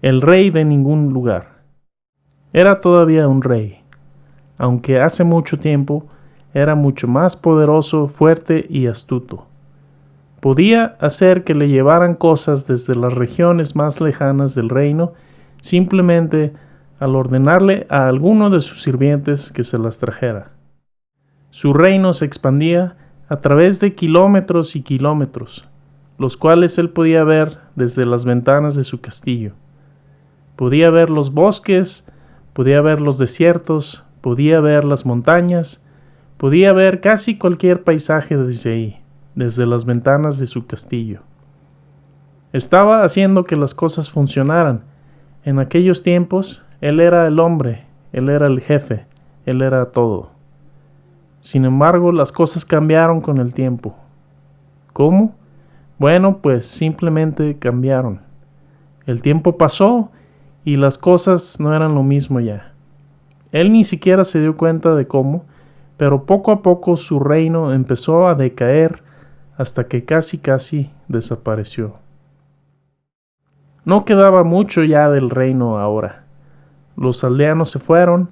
el rey de ningún lugar. Era todavía un rey, aunque hace mucho tiempo era mucho más poderoso, fuerte y astuto. Podía hacer que le llevaran cosas desde las regiones más lejanas del reino, simplemente al ordenarle a alguno de sus sirvientes que se las trajera. Su reino se expandía a través de kilómetros y kilómetros, los cuales él podía ver desde las ventanas de su castillo. Podía ver los bosques, podía ver los desiertos, podía ver las montañas, podía ver casi cualquier paisaje desde ahí, desde las ventanas de su castillo. Estaba haciendo que las cosas funcionaran. En aquellos tiempos, él era el hombre, él era el jefe, él era todo. Sin embargo, las cosas cambiaron con el tiempo. ¿Cómo? Bueno, pues simplemente cambiaron. El tiempo pasó y las cosas no eran lo mismo ya. Él ni siquiera se dio cuenta de cómo, pero poco a poco su reino empezó a decaer hasta que casi desapareció. No quedaba mucho ya del reino ahora. Los aldeanos se fueron,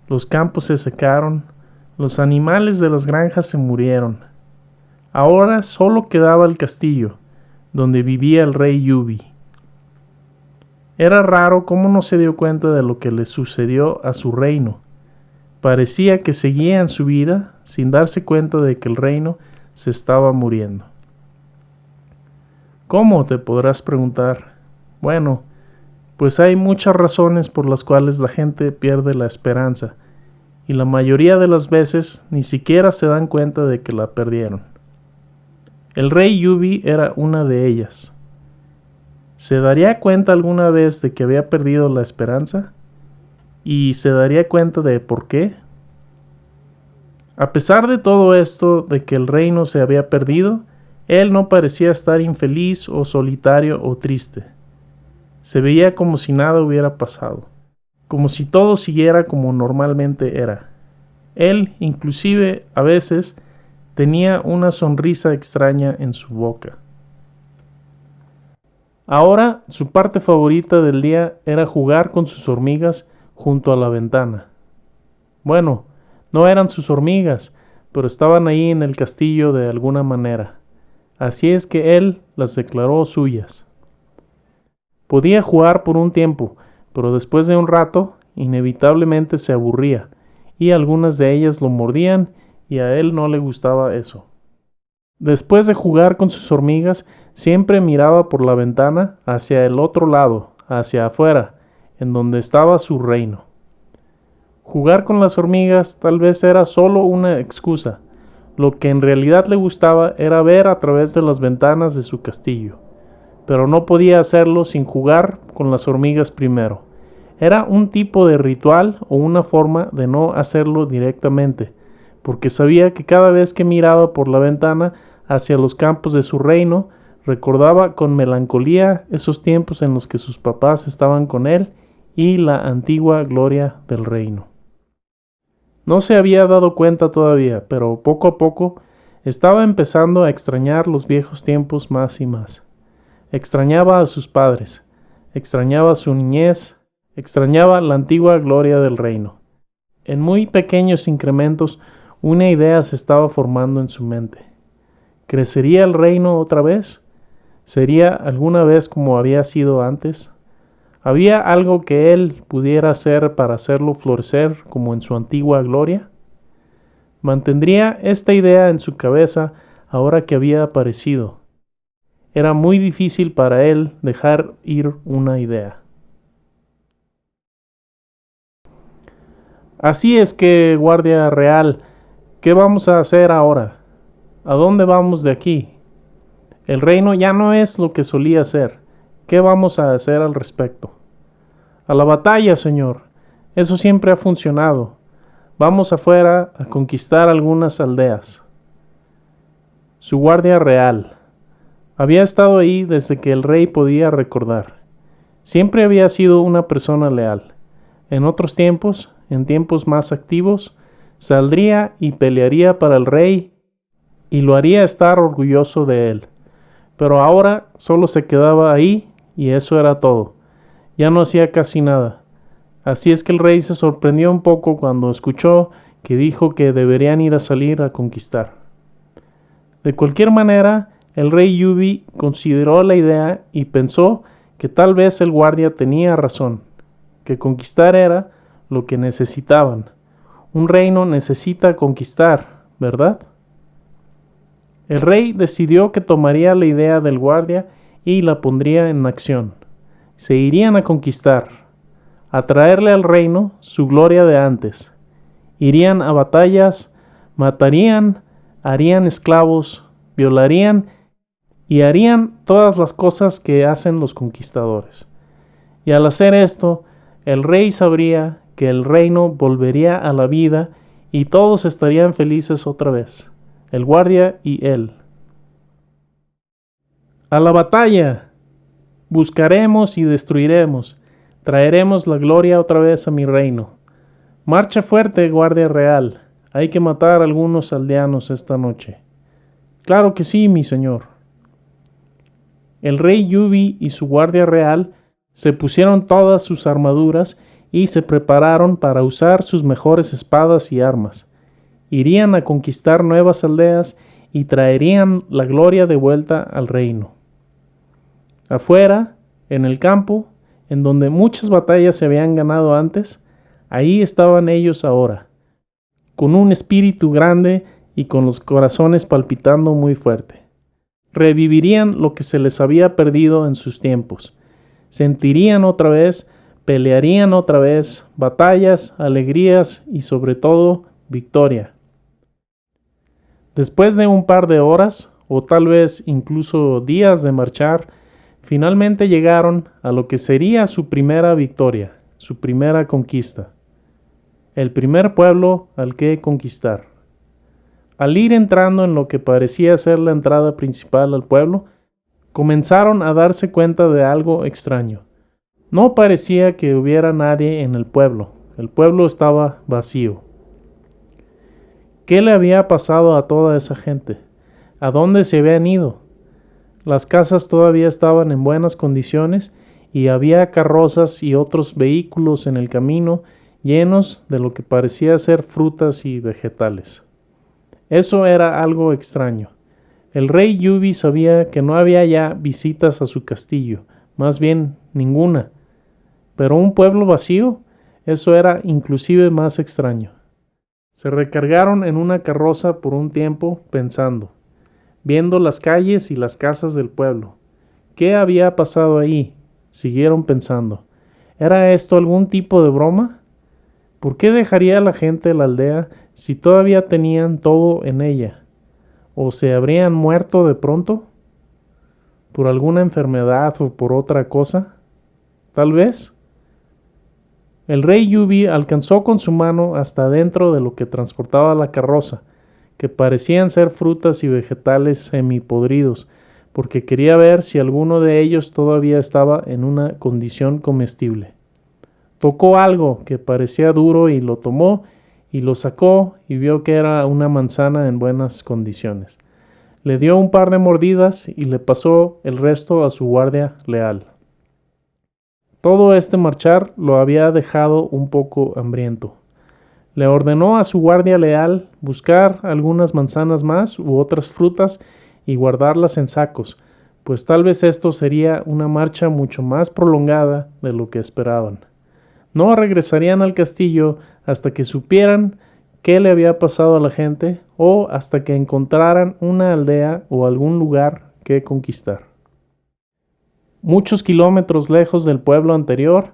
los campos se secaron, los animales de las granjas se murieron. Ahora solo quedaba el castillo, donde vivía el rey Yubi. Era raro cómo no se dio cuenta de lo que le sucedió a su reino. Parecía que seguía en su vida sin darse cuenta de que el reino se estaba muriendo. ¿Cómo?, te podrás preguntar. Bueno, pues hay muchas razones por las cuales la gente pierde la esperanza, y la mayoría de las veces ni siquiera se dan cuenta de que la perdieron. El rey Yubi era una de ellas. ¿Se daría cuenta alguna vez de que había perdido la esperanza? ¿Y se daría cuenta de por qué? A pesar de todo esto, de que el reino se había perdido, él no parecía estar infeliz o solitario o triste. Se veía como si nada hubiera pasado, como si todo siguiera como normalmente era. Él, inclusive, a veces, tenía una sonrisa extraña en su boca. Ahora, su parte favorita del día era jugar con sus hormigas junto a la ventana. Bueno, no eran sus hormigas, pero estaban ahí en el castillo de alguna manera. Así es que él las declaró suyas. Podía jugar por un tiempo, pero después de un rato, inevitablemente se aburría, y algunas de ellas lo mordían, y a él no le gustaba eso. Después de jugar con sus hormigas, siempre miraba por la ventana hacia el otro lado, hacia afuera, en donde estaba su reino. Jugar con las hormigas tal vez era solo una excusa. Lo que en realidad le gustaba era ver a través de las ventanas de su castillo. Pero no podía hacerlo sin jugar con las hormigas primero. Era un tipo de ritual o una forma de no hacerlo directamente, porque sabía que cada vez que miraba por la ventana hacia los campos de su reino, recordaba con melancolía esos tiempos en los que sus papás estaban con él y la antigua gloria del reino. No se había dado cuenta todavía, pero poco a poco estaba empezando a extrañar los viejos tiempos más y más. Extrañaba a sus padres, extrañaba su niñez, extrañaba la antigua gloria del reino. En muy pequeños incrementos, una idea se estaba formando en su mente. ¿Crecería el reino otra vez? ¿Sería alguna vez como había sido antes? ¿Había algo que él pudiera hacer para hacerlo florecer como en su antigua gloria? Mantendría esta idea en su cabeza ahora que había aparecido. Era muy difícil para él dejar ir una idea. Así es que, guardia real, ¿qué vamos a hacer ahora? ¿A dónde vamos de aquí? El reino ya no es lo que solía ser. ¿Qué vamos a hacer al respecto? A la batalla, señor. Eso siempre ha funcionado. Vamos afuera a conquistar algunas aldeas. Su guardia real había estado ahí desde que el rey podía recordar. Siempre había sido una persona leal. En otros tiempos, en tiempos más activos, saldría y pelearía para el rey y lo haría estar orgulloso de él. Pero ahora solo se quedaba ahí y eso era todo. ya no hacía casi nada. Así es que el rey se sorprendió un poco cuando escuchó que dijo que deberían ir a salir a conquistar. De cualquier manera, el rey Yubi consideró la idea y pensó que tal vez el guardia tenía razón, que conquistar era lo que necesitaban. Un reino necesita conquistar, ¿verdad? El rey decidió que tomaría la idea del guardia y la pondría en acción. Se irían a conquistar, a traerle al reino su gloria de antes. Irían a batallas, matarían, harían esclavos, violarían y harían todas las cosas que hacen los conquistadores. Y al hacer esto, el rey sabría que el reino volvería a la vida y todos estarían felices otra vez, el guardia y él. ¡A la batalla! Buscaremos y destruiremos, traeremos la gloria otra vez a mi reino. Marcha fuerte, guardia real, hay que matar a algunos aldeanos esta noche. Claro que sí, mi señor. El rey Yubi y su guardia real se pusieron todas sus armaduras y se prepararon para usar sus mejores espadas y armas. Irían a conquistar nuevas aldeas y traerían la gloria de vuelta al reino. Afuera, en el campo, en donde muchas batallas se habían ganado antes, ahí estaban ellos ahora, con un espíritu grande y con los corazones palpitando muy fuerte. Revivirían lo que se les había perdido en sus tiempos. Sentirían otra vez, pelearían otra vez, batallas, alegrías y sobre todo, victoria. Después de un par de horas, o tal vez incluso días de marchar, finalmente llegaron a lo que sería su primera victoria, su primera conquista. El primer pueblo al que conquistar. Al ir entrando en lo que parecía ser la entrada principal al pueblo, comenzaron a darse cuenta de algo extraño. No parecía que hubiera nadie en el pueblo estaba vacío. ¿Qué le había pasado a toda esa gente? ¿A dónde se habían ido? Las casas todavía estaban en buenas condiciones y había carrozas y otros vehículos en el camino llenos de lo que parecía ser frutas y vegetales. Eso era algo extraño. El rey Yubi sabía que no había ya visitas a su castillo, más bien ninguna. Pero un pueblo vacío, eso era inclusive más extraño. Se recargaron en una carroza por un tiempo pensando, viendo las calles y las casas del pueblo. ¿Qué había pasado ahí? Siguieron pensando. ¿Era esto algún tipo de broma? ¿Por qué dejaría la gente la aldea si todavía tenían todo en ella? ¿O se habrían muerto de pronto? ¿Por alguna enfermedad o por otra cosa? ¿Tal vez? El rey Yubi alcanzó con su mano hasta dentro de lo que transportaba la carroza, que parecían ser frutas y vegetales semipodridos, porque quería ver si alguno de ellos todavía estaba en una condición comestible. Tocó algo que parecía duro y lo tomó y lo sacó y vio que era una manzana en buenas condiciones. Le dio un par de mordidas y le pasó el resto a su guardia leal. Todo este marchar lo había dejado un poco hambriento. Le ordenó a su guardia leal buscar algunas manzanas más u otras frutas y guardarlas en sacos, pues tal vez esto sería una marcha mucho más prolongada de lo que esperaban. No regresarían al castillo hasta que supieran qué le había pasado a la gente o hasta que encontraran una aldea o algún lugar que conquistar. Muchos kilómetros lejos del pueblo anterior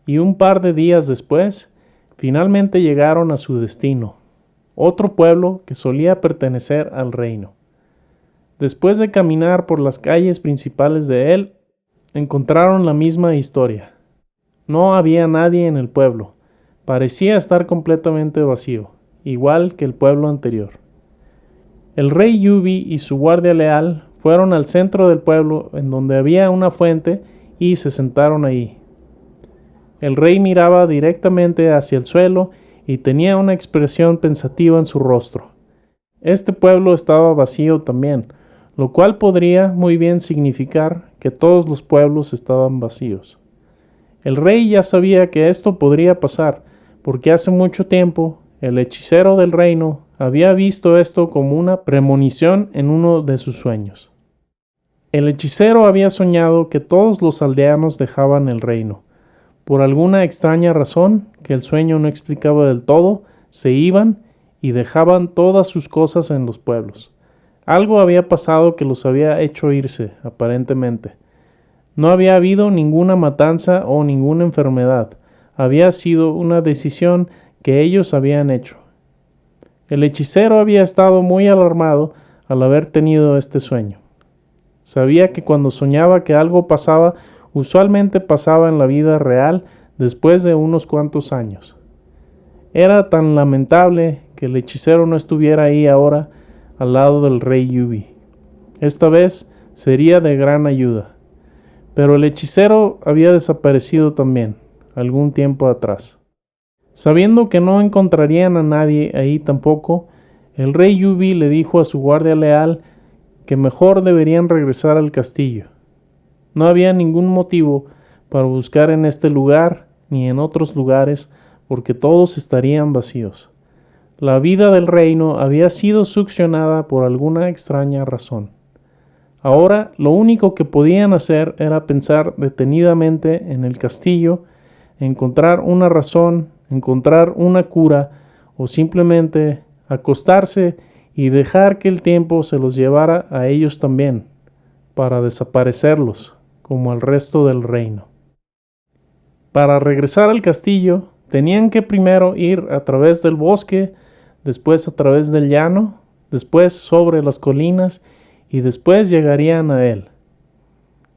y un par de días después, finalmente llegaron a su destino, otro pueblo que solía pertenecer al reino. Después de caminar por las calles principales de él, encontraron la misma historia. No había nadie en el pueblo. Parecía estar completamente vacío, igual que el pueblo anterior. El rey Yubi y su guardia leal fueron al centro del pueblo en donde había una fuente y se sentaron ahí. El rey miraba directamente hacia el suelo y tenía una expresión pensativa en su rostro. Este pueblo estaba vacío también, lo cual podría muy bien significar que todos los pueblos estaban vacíos. El rey ya sabía que esto podría pasar, porque hace mucho tiempo el hechicero del reino había visto esto como una premonición en uno de sus sueños. El hechicero había soñado que todos los aldeanos dejaban el reino. Por alguna extraña razón que el sueño no explicaba del todo, se iban y dejaban todas sus cosas en los pueblos. Algo había pasado que los había hecho irse, aparentemente. No había habido ninguna matanza o ninguna enfermedad. Había sido una decisión que ellos habían hecho. El hechicero había estado muy alarmado al haber tenido este sueño. Sabía que cuando soñaba que algo pasaba, usualmente pasaba en la vida real después de unos cuantos años. Era tan lamentable que el hechicero no estuviera ahí ahora al lado del rey Yubi. Esta vez sería de gran ayuda. Pero el hechicero había desaparecido también, algún tiempo atrás. Sabiendo que no encontrarían a nadie ahí tampoco, el rey Yubi le dijo a su guardia leal que mejor deberían regresar al castillo. No había ningún motivo para buscar en este lugar ni en otros lugares, porque todos estarían vacíos. La vida del reino había sido succionada por alguna extraña razón. Ahora lo único que podían hacer era pensar detenidamente en el castillo, encontrar una razón, encontrar una cura o simplemente acostarse y dejar que el tiempo se los llevara a ellos también, para desaparecerlos, como al resto del reino. Para regresar al castillo, tenían que primero ir a través del bosque, después a través del llano, después sobre las colinas y después llegarían a él.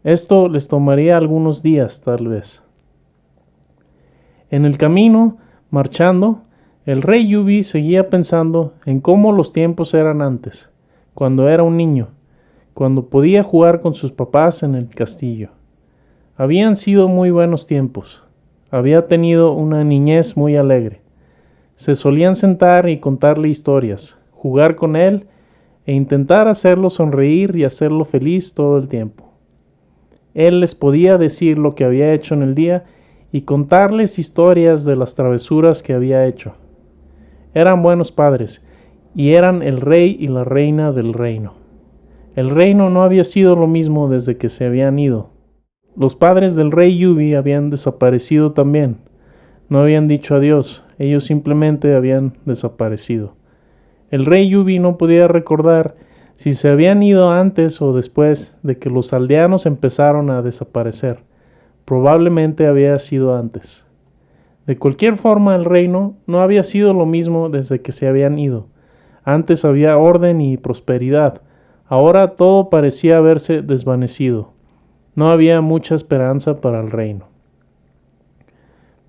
Esto les tomaría algunos días, tal vez. En el camino, marchando, el rey Yubi seguía pensando en cómo los tiempos eran antes, cuando era un niño, cuando podía jugar con sus papás en el castillo. Habían sido muy buenos tiempos. Había tenido una niñez muy alegre. Se solían sentar y contarle historias, jugar con él e intentar hacerlo sonreír y hacerlo feliz todo el tiempo. Él les podía decir lo que había hecho en el día y contarles historias de las travesuras que había hecho. Eran buenos padres y eran el rey y la reina del reino. El reino no había sido lo mismo desde que se habían ido. Los padres del rey Yubi habían desaparecido también. No habían dicho adiós, ellos simplemente habían desaparecido. El rey Yubi no podía recordar si se habían ido antes o después de que los aldeanos empezaron a desaparecer. Probablemente había sido antes. De cualquier forma, el reino no había sido lo mismo desde que se habían ido. Antes había orden y prosperidad. Ahora todo parecía haberse desvanecido. No había mucha esperanza para el reino.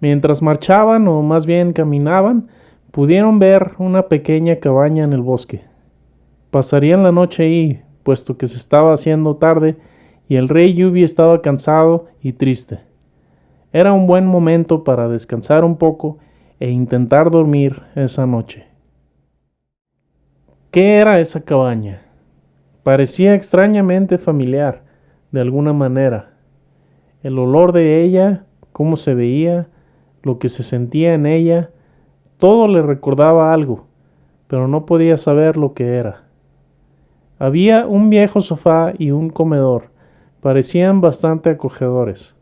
Mientras marchaban, o más bien caminaban, pudieron ver una pequeña cabaña en el bosque. Pasarían la noche ahí, puesto que se estaba haciendo tarde y el rey Yubi estaba cansado y triste. Era un buen momento para descansar un poco e intentar dormir esa noche. ¿Qué era esa cabaña? Parecía extrañamente familiar, de alguna manera. El olor de ella, cómo se veía, lo que se sentía en ella, todo le recordaba algo, pero no podía saber lo que era. Había un viejo sofá y un comedor, parecían bastante acogedores.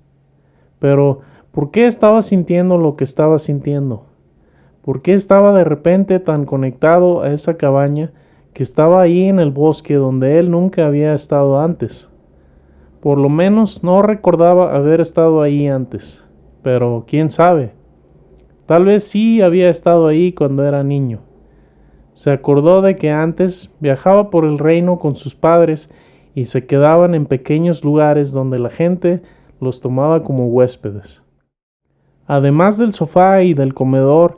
Pero, ¿por qué estaba sintiendo lo que estaba sintiendo? ¿Por qué estaba de repente tan conectado a esa cabaña que estaba ahí en el bosque donde él nunca había estado antes? Por lo menos no recordaba haber estado ahí antes, pero quién sabe. Tal vez sí había estado ahí cuando era niño. Se acordó de que antes viajaba por el reino con sus padres y se quedaban en pequeños lugares donde la gente los tomaba como huéspedes. Además del sofá y del comedor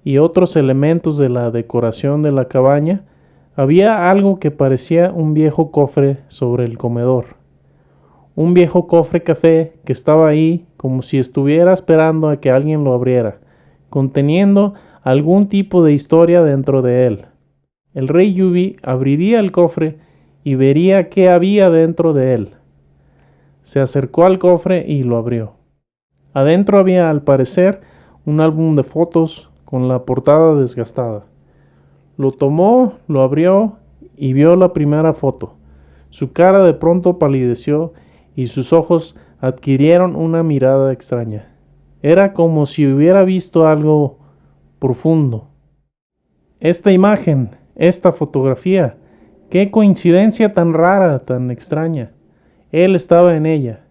y otros elementos de la decoración de la cabaña, había algo que parecía un viejo cofre sobre el comedor. Un viejo cofre café que estaba ahí como si estuviera esperando a que alguien lo abriera, conteniendo algún tipo de historia dentro de él. El rey Yubi abriría el cofre y vería qué había dentro de él. Se acercó al cofre y lo abrió. Adentro había, al parecer, un álbum de fotos con la portada desgastada. Lo tomó, lo abrió y vio la primera foto. Su cara de pronto palideció y sus ojos adquirieron una mirada extraña. Era como si hubiera visto algo profundo. Esta imagen, esta fotografía, qué coincidencia tan rara, tan extraña. Él estaba en ella.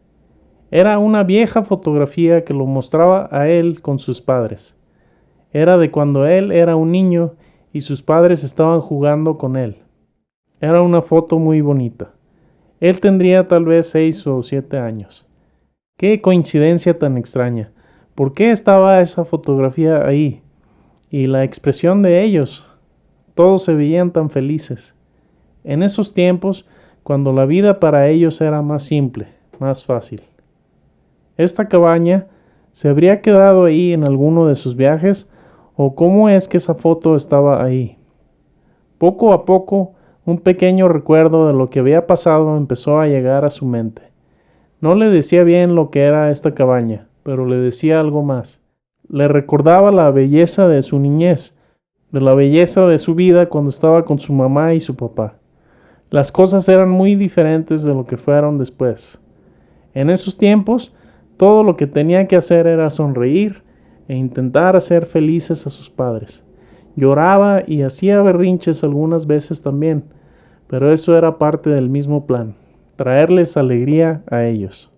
Era una vieja fotografía que lo mostraba a él con sus padres. Era de cuando él era un niño y sus padres estaban jugando con él. Era una foto muy bonita. Él tendría tal vez 6 o 7 años. Qué coincidencia tan extraña. ¿Por qué estaba esa fotografía ahí? Y la expresión de ellos. Todos se veían tan felices. En esos tiempos, cuando la vida para ellos era más simple, más fácil. ¿Esta cabaña se habría quedado ahí en alguno de sus viajes? ¿O cómo es que esa foto estaba ahí? Poco a poco, un pequeño recuerdo de lo que había pasado empezó a llegar a su mente. No le decía bien lo que era esta cabaña, pero le decía algo más. Le recordaba la belleza de su niñez, de la belleza de su vida cuando estaba con su mamá y su papá. Las cosas eran muy diferentes de lo que fueron después. En esos tiempos, todo lo que tenía que hacer era sonreír e intentar hacer felices a sus padres. Lloraba y hacía berrinches algunas veces también, pero eso era parte del mismo plan, traerles alegría a ellos.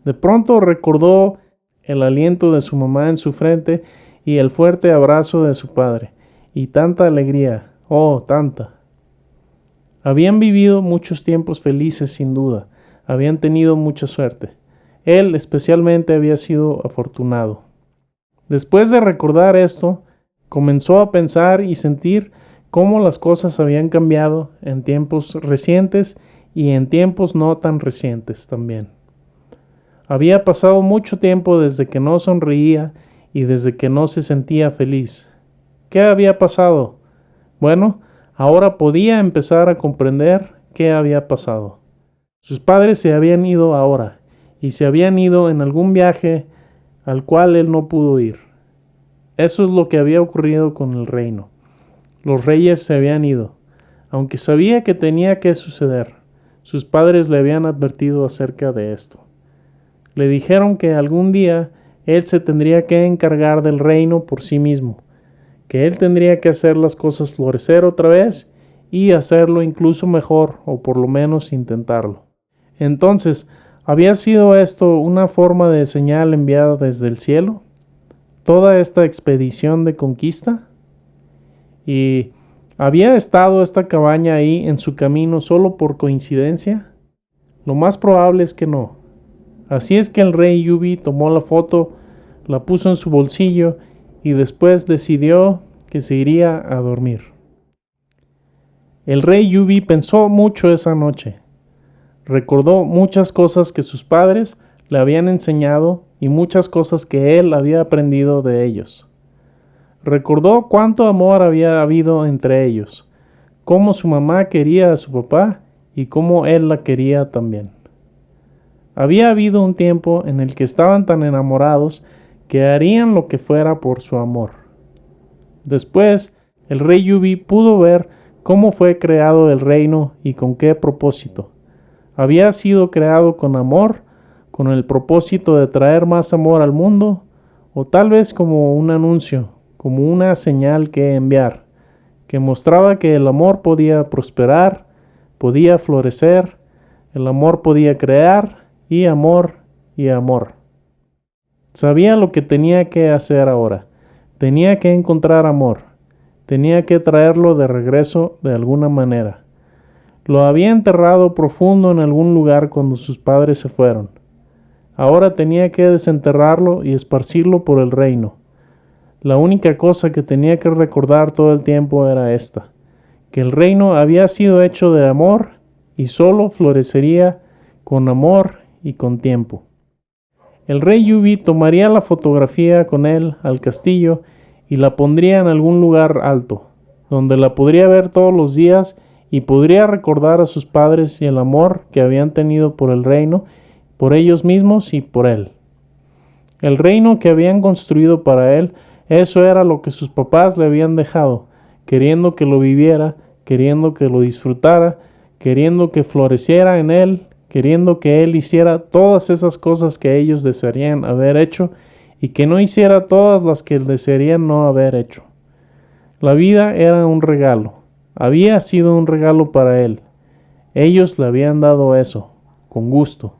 De pronto recordó el aliento de su mamá en su frente y el fuerte abrazo de su padre, y tanta alegría, oh, tanta. Habían vivido muchos tiempos felices sin duda, habían tenido mucha suerte. Él especialmente había sido afortunado. Después de recordar esto, comenzó a pensar y sentir cómo las cosas habían cambiado en tiempos recientes y en tiempos no tan recientes también. Había pasado mucho tiempo desde que no sonreía y desde que no se sentía feliz. ¿Qué había pasado? Bueno, ahora podía empezar a comprender qué había pasado. Sus padres se habían ido ahora, y se habían ido en algún viaje al cual él no pudo ir. Eso es lo que había ocurrido con el reino. Los reyes se habían ido, aunque sabía que tenía que suceder. Sus padres le habían advertido acerca de esto. Le dijeron que algún día él se tendría que encargar del reino por sí mismo, que él tendría que hacer las cosas florecer otra vez y hacerlo incluso mejor, o por lo menos intentarlo. Entonces, ¿había sido esto una forma de señal enviada desde el cielo? ¿Toda esta expedición de conquista? ¿Y había estado esta cabaña ahí en su camino solo por coincidencia? Lo más probable es que no. Así es que el rey Yubi tomó la foto, la puso en su bolsillo y después decidió que se iría a dormir. El rey Yubi pensó mucho esa noche. Recordó muchas cosas que sus padres le habían enseñado y muchas cosas que él había aprendido de ellos. Recordó cuánto amor había habido entre ellos, cómo su mamá quería a su papá y cómo él la quería también. Había habido un tiempo en el que estaban tan enamorados que harían lo que fuera por su amor. Después, el rey Yubi pudo ver cómo fue creado el reino y con qué propósito. Había sido creado con amor, con el propósito de traer más amor al mundo, o tal vez como un anuncio, como una señal que enviar, que mostraba que el amor podía prosperar, podía florecer, el amor podía crear, y amor, y amor. Sabía lo que tenía que hacer ahora. Tenía que encontrar amor. Tenía que traerlo de regreso de alguna manera. Lo había enterrado profundo en algún lugar cuando sus padres se fueron. Ahora tenía que desenterrarlo y esparcirlo por el reino. La única cosa que tenía que recordar todo el tiempo era esta, que el reino había sido hecho de amor y solo florecería con amor y con tiempo. El rey Yubi tomaría la fotografía con él al castillo y la pondría en algún lugar alto, donde la podría ver todos los días y podría recordar a sus padres y el amor que habían tenido por el reino, por ellos mismos y por él. El reino que habían construido para él, eso era lo que sus papás le habían dejado, queriendo que lo viviera, queriendo que lo disfrutara, queriendo que floreciera en él, queriendo que él hiciera todas esas cosas que ellos desearían haber hecho y que no hiciera todas las que desearían no haber hecho. La vida era un regalo, había sido un regalo para él. Ellos le habían dado eso, con gusto.